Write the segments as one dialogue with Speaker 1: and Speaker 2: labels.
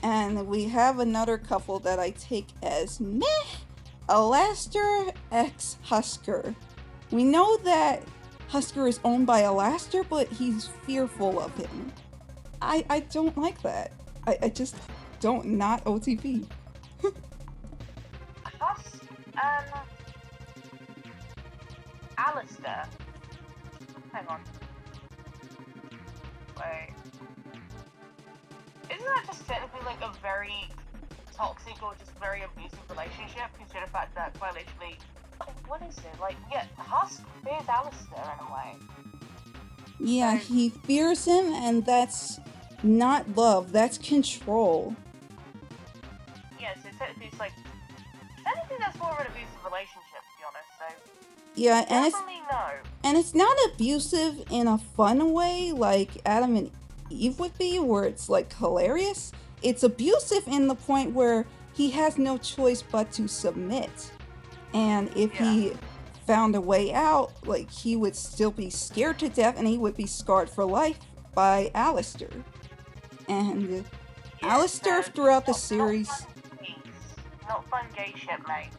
Speaker 1: And we have another couple that I take as meh. Alastair x Husker. We know that Husker is owned by Alastair, but he's fearful of him. I don't like that. I just don't not OTP.
Speaker 2: Plus, Alistair. Hang on. Wait. Isn't that just technically like a very toxic or just very abusive relationship? Consider the fact that quite literally, what is it? Like, yeah, Husk fears Alistair in a way.
Speaker 1: Yeah,
Speaker 2: So,
Speaker 1: he fears him, and that's not love, that's control.
Speaker 2: yeah, so technically it's like, technically that's more of an abusive relationship, to be honest, so
Speaker 1: Yeah,
Speaker 2: definitely no.
Speaker 1: and it's not abusive in a fun way like Adam and Eve would be, where it's like hilarious. It's abusive in the point where he has no choice but to submit. And if he found a way out, like he would still be scared to death and he would be scarred for life by Alistair. And Alistair throughout the series,
Speaker 2: not fun gay ship, mate.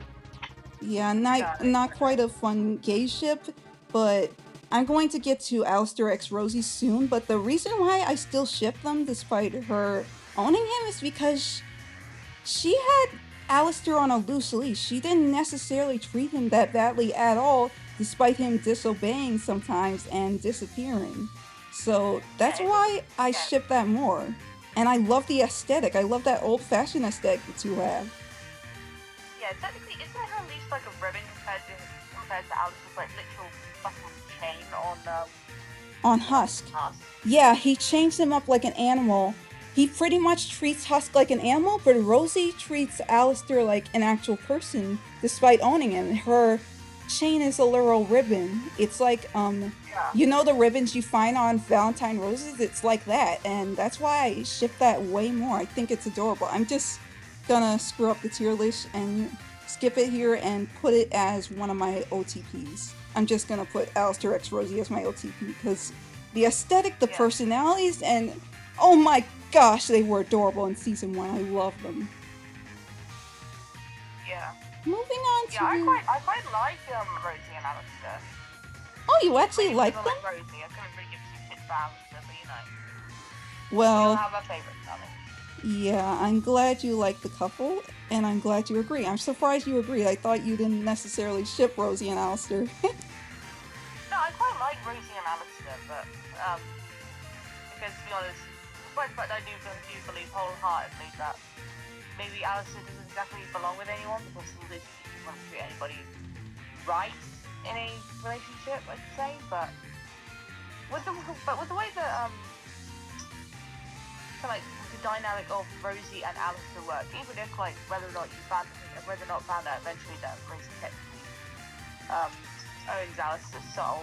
Speaker 1: yeah, not quite a fun gay ship, but I'm going to get to Alistair x Rosie soon. But the reason why I still ship them despite her owning him is because she had Alistair on a loose leash. She didn't necessarily treat him that badly at all, despite him disobeying sometimes and disappearing. So that's why I ship that more. And I love the aesthetic. I love that old-fashioned aesthetic the two have.
Speaker 2: Yeah, technically, isn't her leash like a ribbon compared to Alice's like literal fucking chain
Speaker 1: on Husk? Yeah, he changed him up like an animal. He pretty much treats Husk like an animal, but Rosie treats Alistair like an actual person, despite owning him. Her chain is a literal ribbon. It's like, you know the ribbons you find on Valentine roses? It's like that, and that's why I ship that way more. I think it's adorable. I'm just gonna screw up the tier list and skip it here and put it as one of my OTPs. I'm just gonna put Alistair x Rosie as my OTP because the aesthetic, the personalities, and oh my gosh, they were adorable in season 1. I love them.
Speaker 2: Yeah.
Speaker 1: Moving on to...
Speaker 2: Yeah, I quite like Rosie and Alistair.
Speaker 1: Oh, you actually like them?
Speaker 2: I like Rosie. I couldn't really give two shits for Alistair, but you know.
Speaker 1: Well...
Speaker 2: We all have our favorites, darling.
Speaker 1: Yeah, I'm glad you like the couple, and I'm glad you agree. I'm surprised you agreed. I thought you didn't necessarily ship Rosie and Alistair.
Speaker 2: No, I quite like Rosie and Alistair, but, because to be honest, despite the fact I do believe wholeheartedly that maybe Alistair doesn't exactly belong with anyone because he literally doesn't want to treat anybody right in a relationship, I'd say, but with the way that, so like, the dynamic of Rosie and Alistair work, even if like whether or not found out eventually that Rosie technically owns Alistair's soul,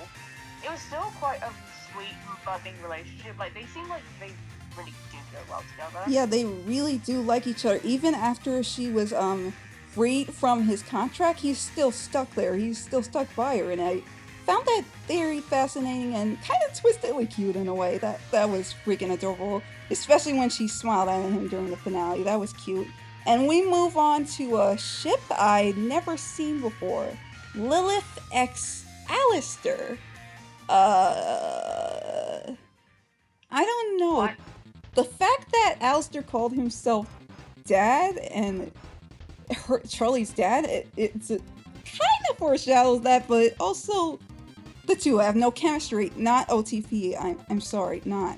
Speaker 2: it was still quite a sweet, budding relationship. Like they seem like they really do go well together.
Speaker 1: Yeah, they really do like each other. Even after she was freed from his contract, he's still stuck there. He's still stuck by her, and I found that very fascinating and kind of twistedly cute in a way. That was freaking adorable, especially when she smiled at him during the finale. That was cute. And we move on to a ship I'd never seen before, Lilith x Alistair. I don't know.
Speaker 2: What?
Speaker 1: The fact that Alistair called himself dad and Charlie's dad, it's a, kind of foreshadows that, but also the two have no chemistry. Not OTP. I'm sorry, not.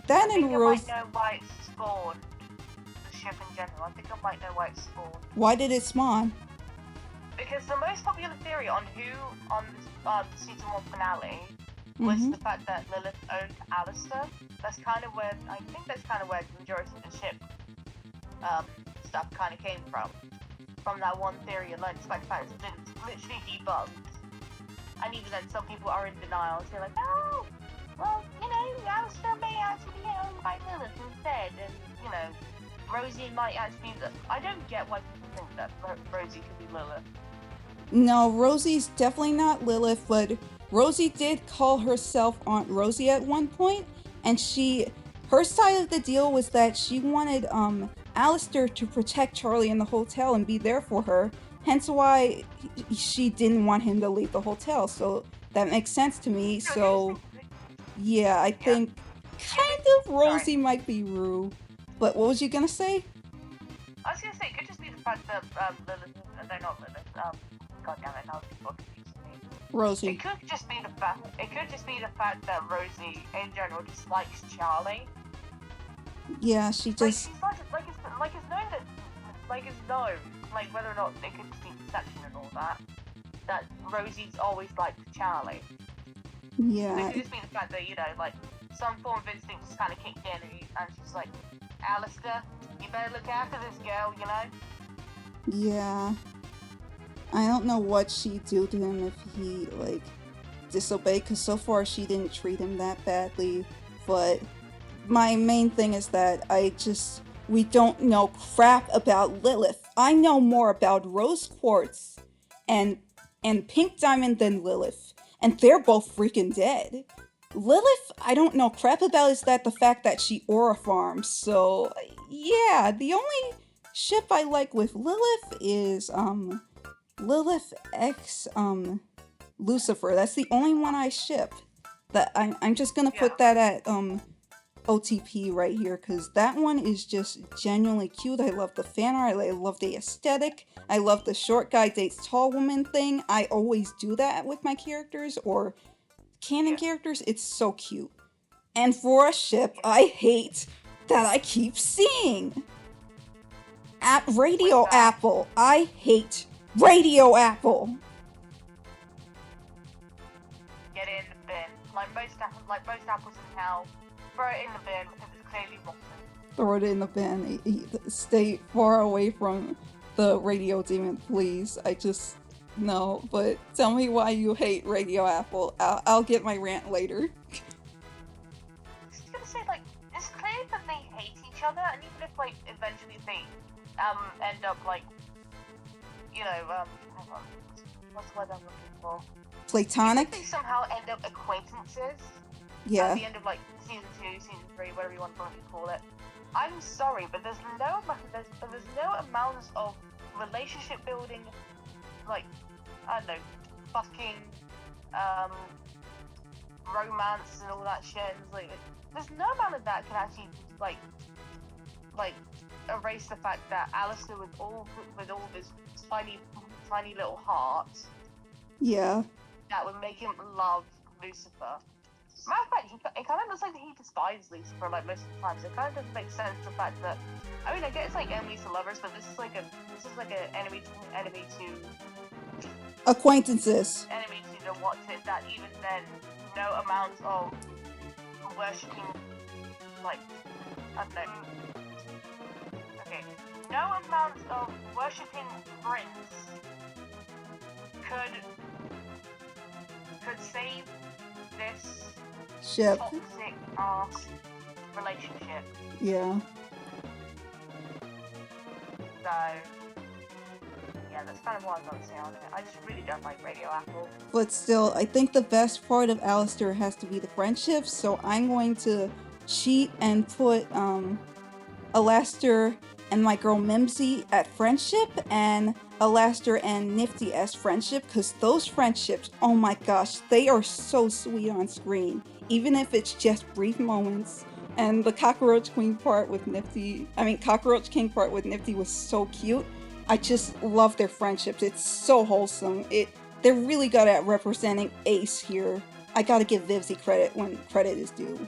Speaker 1: That
Speaker 2: I
Speaker 1: and Rose.
Speaker 2: I might know why it spawned. The ship in general. I think I might know why it spawned.
Speaker 1: Why did it spawn?
Speaker 2: Because the most popular theory on the season 1 finale was the fact that Lilith owned Alistair. That's kind of where the majority of the ship stuff kind of came from. From that one theory alone, despite the fact it's literally debunked. And even then, some people are in denial. They're like, oh, well, you know, Alistair may actually be owned by Lilith instead, and you know, Rosie might actually be. I don't get why people think that Rosie could be Lilith.
Speaker 1: No, Rosie's definitely not Lilith, but Rosie did call herself Aunt Rosie at one point, and her side of the deal was that she wanted Alistair to protect Charlie in the hotel and be there for her. Hence why she didn't want him to leave the hotel. So that makes sense to me. So yeah, I think kind of Rosie might be Rue. But what was you gonna say?
Speaker 2: I was gonna say it could just be the fact that Lilith, no, not Lilith. God damn it, now people confusing me.
Speaker 1: Rosie.
Speaker 2: It could just be the fact. It could just be the fact that Rosie, in general, just likes Charlie.
Speaker 1: Yeah, she just
Speaker 2: it's known whether or not it could just be perception and all that. That Rosie's always liked Charlie.
Speaker 1: Yeah.
Speaker 2: It could just be the fact that some form of instinct just kind of kicked in, and she's like, Alistair, you better look after this girl,
Speaker 1: Yeah. I don't know what she'd do to him if he, disobeyed, because so far she didn't treat him that badly. But my main thing is that we don't know crap about Lilith. I know more about Rose Quartz and Pink Diamond than Lilith. And they're both freaking dead. Lilith, I don't know crap about is that the fact that she aura farms. So, yeah, the only ship I like with Lilith is, Lilith X, Lucifer. That's the only one I ship. That I'm just gonna put that at, OTP right here, because that one is just genuinely cute. I love the fan art, I love the aesthetic, I love the short guy dates tall woman thing. I always do that with my characters, or canon characters. It's so cute. And for a ship, I hate that I keep seeing at Radio Apple. I hate Radio Apple.
Speaker 2: Get it in the bin. Like most apples in hell, throw it in the bin because it's clearly rotten.
Speaker 1: Throw it in the bin. Stay far away from the Radio Demon, please. No, but tell me why you hate Radio Apple. I'll get my rant later.
Speaker 2: I was just gonna say, it's clear that they hate each other, and even if, eventually they, end up, hang on, what's the word I'm looking for?
Speaker 1: Platonic?
Speaker 2: If they somehow end up acquaintances,
Speaker 1: yeah.
Speaker 2: At the end of, season 2, season 3, whatever you want to call it, I'm sorry, but there's no amount of relationship building, I don't know, fucking, romance and all that shit. There's no amount of that can actually, erase the fact that Alistair with all this tiny little heart.
Speaker 1: Yeah.
Speaker 2: That would make him love Lucifer. Matter of fact, it kind of looks like he despises Lucifer most of the time. So it kind of doesn't make sense the fact that, I mean, I get it's enemies to lovers, but this is like an enemy to
Speaker 1: acquaintances.
Speaker 2: Enemy to the what's it that even then no amount of worshipping I don't know. Okay. No amount of worshipping prince could save this
Speaker 1: ship.
Speaker 2: Toxic ass relationship.
Speaker 1: Yeah.
Speaker 2: So yeah, that's kind of what I'm going to say on it. I just really don't like Radio Apple.
Speaker 1: But still, I think the best part of Alistair has to be the friendship, so I'm going to cheat and put Alastair and my girl Mimsy at friendship, and Alastair and Nifty as friendship, because those friendships, oh my gosh, they are so sweet on screen, even if it's just brief moments. And the Cockroach King part with Nifty was so cute. I just love their friendships. It's so wholesome. They're really good at representing Ace here. I gotta give Vivsy credit when credit is due.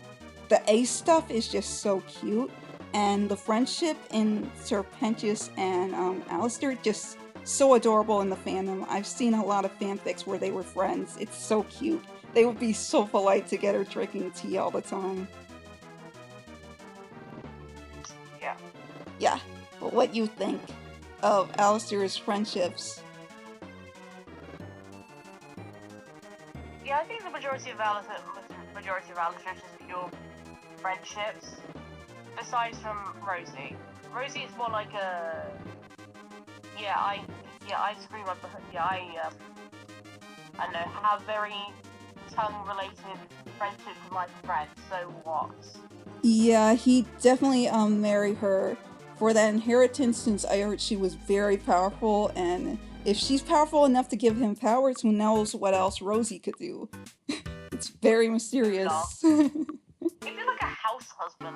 Speaker 1: The Ace stuff is just so cute, and the friendship in Serpentius and Alistair just so adorable in the fandom. I've seen a lot of fanfics where they were friends. It's so cute. They would be so polite together drinking tea all the time.
Speaker 2: Yeah.
Speaker 1: Yeah. But what you think of Alistair's friendships?
Speaker 2: Yeah, I think the majority of Alistair is just pure friendships. Besides from Rosie. Rosie is more like a I scream up I don't know, have very tongue related friendships with my friends, so what?
Speaker 1: Yeah, he definitely married her for that inheritance since I heard she was very powerful, and if she's powerful enough to give him powers, who knows what else Rosie could do. It's very
Speaker 2: No.
Speaker 1: mysterious.
Speaker 2: Maybe like a house husband.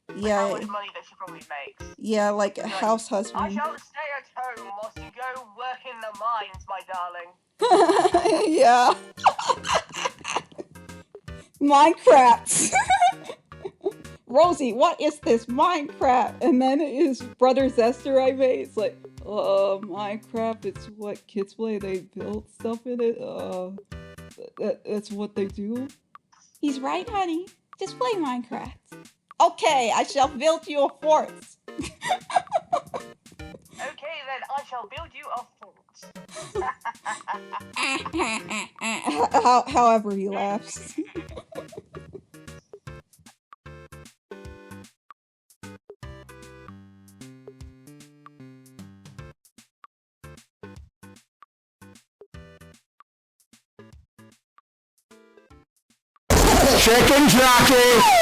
Speaker 2: Like how
Speaker 1: Yeah,
Speaker 2: much money that she probably makes.
Speaker 1: yeah, like a
Speaker 2: She's like,
Speaker 1: house
Speaker 2: I
Speaker 1: husband.
Speaker 2: shall stay at home whilst you go work in the mines, my darling.
Speaker 1: Yeah. Minecraft. Rosie, what is this Minecraft? And then his brother Zester I made. It's like, Minecraft. It's what kids play. They build stuff in it. That's what they do. He's right, honey. Just play Minecraft. Okay, I shall build you a fort.
Speaker 2: Okay then, I shall build you a fort.
Speaker 1: However, he laughs.
Speaker 3: Chicken jockey!